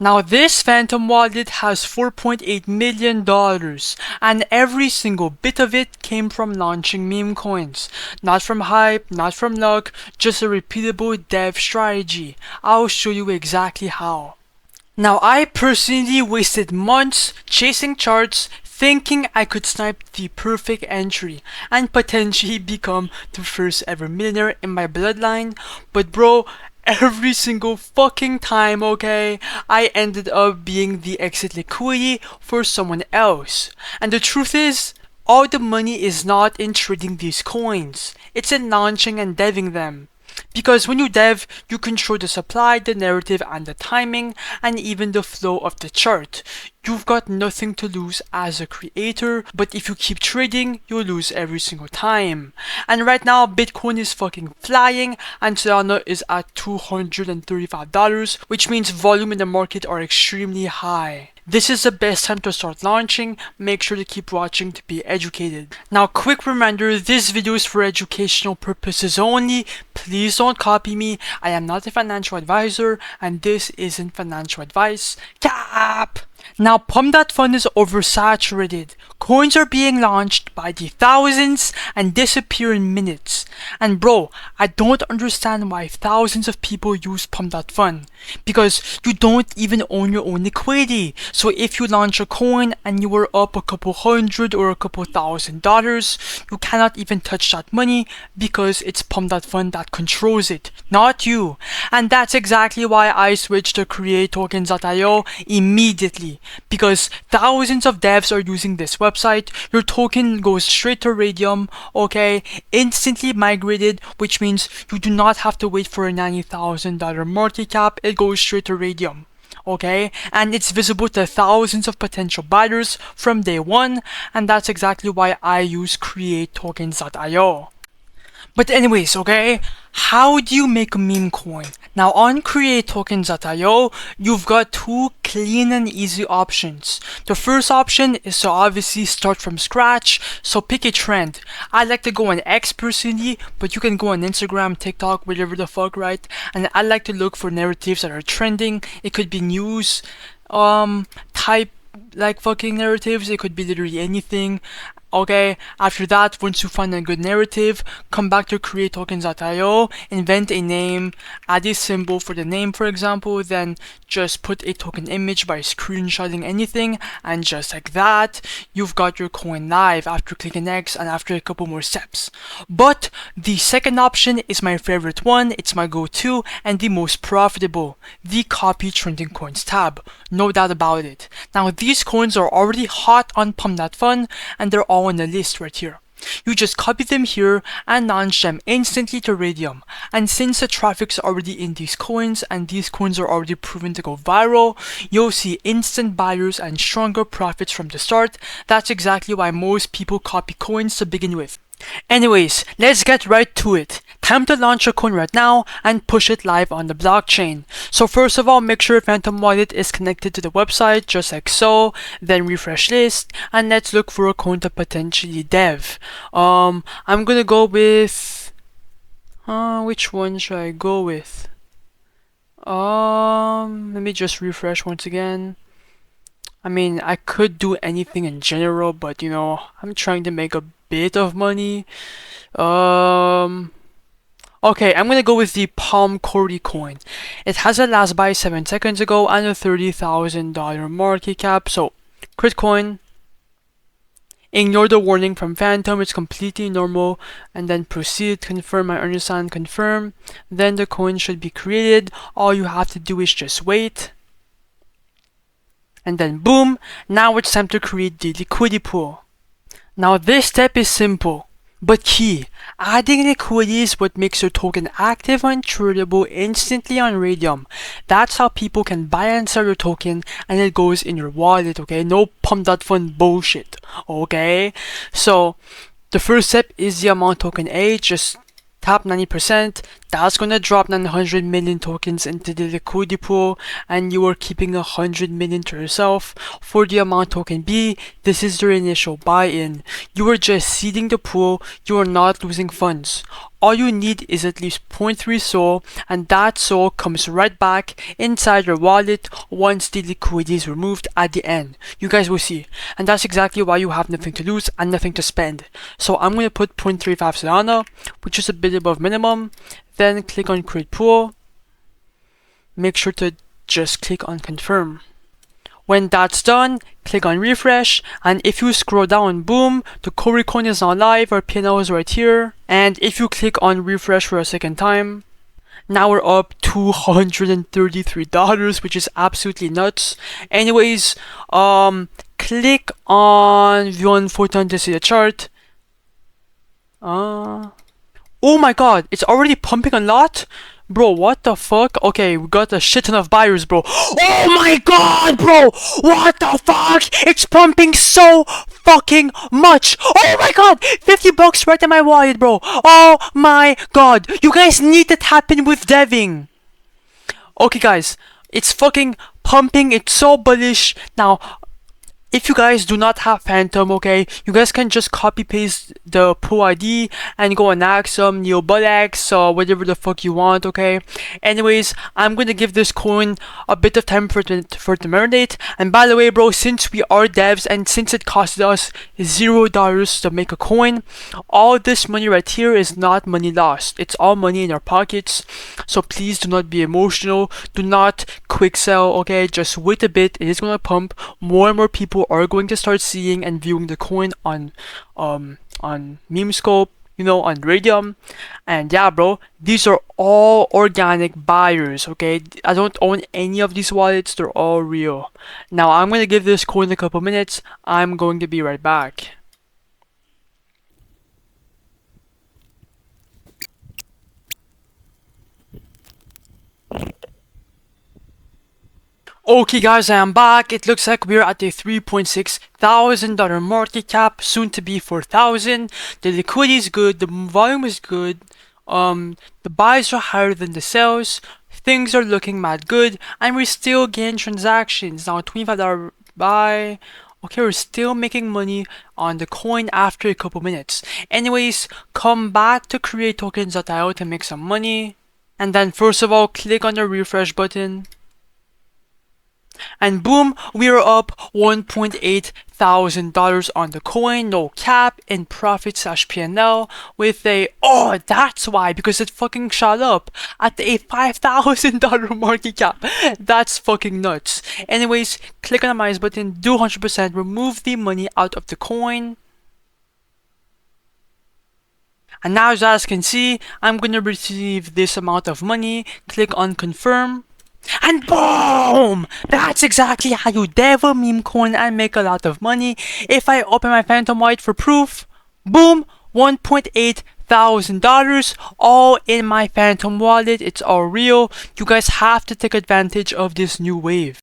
Now this Phantom wallet has $4.8 million and every single bit of it came from launching meme coins. Not from hype, not from luck, just a repeatable dev strategy. I'll show you exactly how. Now I personally wasted months chasing charts thinking I could snipe the perfect entry and potentially become the first ever millionaire in my bloodline, but bro, every single fucking time, okay, I ended up being the exit liquidity for someone else. And the truth is, all the money is not in trading these coins, it's in launching and deving them. Because when you dev, you control the supply, the narrative, and the timing, and even the flow of the chart. You've got nothing to lose as a creator, but if you keep trading, you'll lose every single time. And right now, Bitcoin is fucking flying, and Solana is at $235, which means volume in the market are extremely high. This is the best time to start launching. Make sure to keep watching to be educated. Now, quick reminder, this video is for educational purposes only. Please don't copy me. I am not a financial advisor, and this isn't financial advice. Cap! Now, Pump.Fun is oversaturated. Coins are being launched by the thousands and disappear in minutes. And bro, I don't understand why thousands of people use Pump.Fun. Because you don't even own your own liquidity. So if you launch a coin and you are up a couple hundred or a couple $1,000s, you cannot even touch that money because it's Pump.Fun that controls it, not you. And that's exactly why I switched to create tokens.io immediately. Because thousands of devs are using this website, your token goes straight to Raydium, okay, instantly migrated, which means you do not have to wait for a $90,000 market cap, it goes straight to Raydium. Okay, and it's visible to thousands of potential buyers from day one, and that's exactly why I use create tokens.io. But anyways, okay, how do you make a meme coin? Now on create tokens.io, you've got two clean and easy options. The first option is to obviously start from scratch, so pick a trend. I like to go on X personally, but you can go on Instagram, TikTok, whatever the fuck, right? And I like to look for narratives that are trending. It could be news, type like fucking narratives, it could be literally anything. Okay, after that, once you find a good narrative, come back to create tokens.io, invent a name, add a symbol for the name for example, then just put a token image by screenshotting anything, and just like that, you've got your coin live after clicking X and after a couple more steps. But the second option is my favorite one, it's my go-to and the most profitable, the copy trending coins tab, no doubt about it. Now these coins are already hot on Pump.Fun and they're all on the list right here. You just copy them here and launch them instantly to Raydium. And since the traffic's already in these coins and these coins are already proven to go viral, you'll see instant buyers and stronger profits from the start. That's exactly why most people copy coins to begin with. Anyways, let's get right to it. Time to launch a coin right now and push it live on the blockchain. So first of all, make sure Phantom Wallet is connected to the website, just like so. Then refresh list, and let's look for a coin to potentially dev. I'm gonna go with... which one should I go with? Let me just refresh once again. I mean, I could do anything in general, but you know, I'm trying to make a bit of money. Okay, I'm gonna go with the Palm Cordy coin. It has a last buy 7 seconds ago and a $30,000 market cap. So, crit coin. Ignore the warning from Phantom, it's completely normal. And then proceed, confirm, I understand, confirm. Then the coin should be created. All you have to do is just wait. And then boom, now it's time to create the liquidity pool. Now this step is simple, but key. Adding liquidity is what makes your token active and tradable instantly on Raydium. That's how people can buy and sell your token and it goes in your wallet, okay? No Pump.Fun bullshit, okay? So, the first step is the amount token A, just tap 90%, That's gonna drop 900 million tokens into the liquidity pool, and you are keeping 100 million to yourself. For the amount token B, this is your initial buy-in. You are just seeding the pool, you are not losing funds. All you need is at least 0.3 SOL, and that SOL comes right back inside your wallet once the liquidity is removed at the end. You guys will see. And that's exactly why you have nothing to lose and nothing to spend. So I'm going to put 0.35 Solana, which is a bit above minimum. Then click on create pool. Make sure to just click on confirm. When that's done, click on refresh, and if you scroll down, boom, the Corey coin is now live, our PNL is right here. And if you click on refresh for a second time, now we're up $233, which is absolutely nuts. Anyways, click on view on Photon to see the chart. Oh my god, it's already pumping a lot? Bro, what the fuck? Okay, we got a shit ton of buyers, bro. Oh my god, bro! What the fuck? It's pumping so fucking much. Oh my god! 50 bucks right in my wallet, bro. Oh my god. You guys need to tap in with deving. Okay, guys. It's fucking pumping. It's so bullish. Now, if you guys do not have Phantom, okay, you guys can just copy paste the pool ID and go and ask some Neobullx or whatever the fuck you want, okay. Anyways, I'm gonna give this coin a bit of time for it to marinate. And by the way, bro, since we are devs and since it costed us $0 to make a coin, all this money right here is not money lost. It's all money in our pockets. So please do not be emotional. Do not quick sell, okay. Just wait a bit. It is gonna pump. More and more people are going to start seeing and viewing the coin on Memescope, you know, on Raydium. And yeah, bro, these are all organic buyers, okay. I don't own any of these wallets. They're all real. Now I'm going to give this coin a couple minutes. I'm going to be right back. Okay guys, I am back. It looks like we're at a $3.6 thousand market cap, soon to be 4,000. The liquidity is good, the volume is good, the buys are higher than the sells, things are looking mad good, and we're still getting transactions. Now $25 buy. Okay, we're still making money on the coin after a couple minutes. Anyways, come back to create tokens.io to make some money. And then first of all, click on the refresh button. And boom, we are up $1.8 thousand on the coin, no cap, in profit / PNL with a, oh, that's why, because it fucking shot up at a $5,000 market cap. That's fucking nuts. Anyways, click on the minus button, do 100%, remove the money out of the coin. And now, as you guys can see, I'm gonna receive this amount of money. Click on confirm. And boom! That's exactly how you dev a meme coin and make a lot of money. If I open my Phantom Wallet for proof, boom, $1.8 thousand all in my Phantom Wallet. It's all real. You guys have to take advantage of this new wave.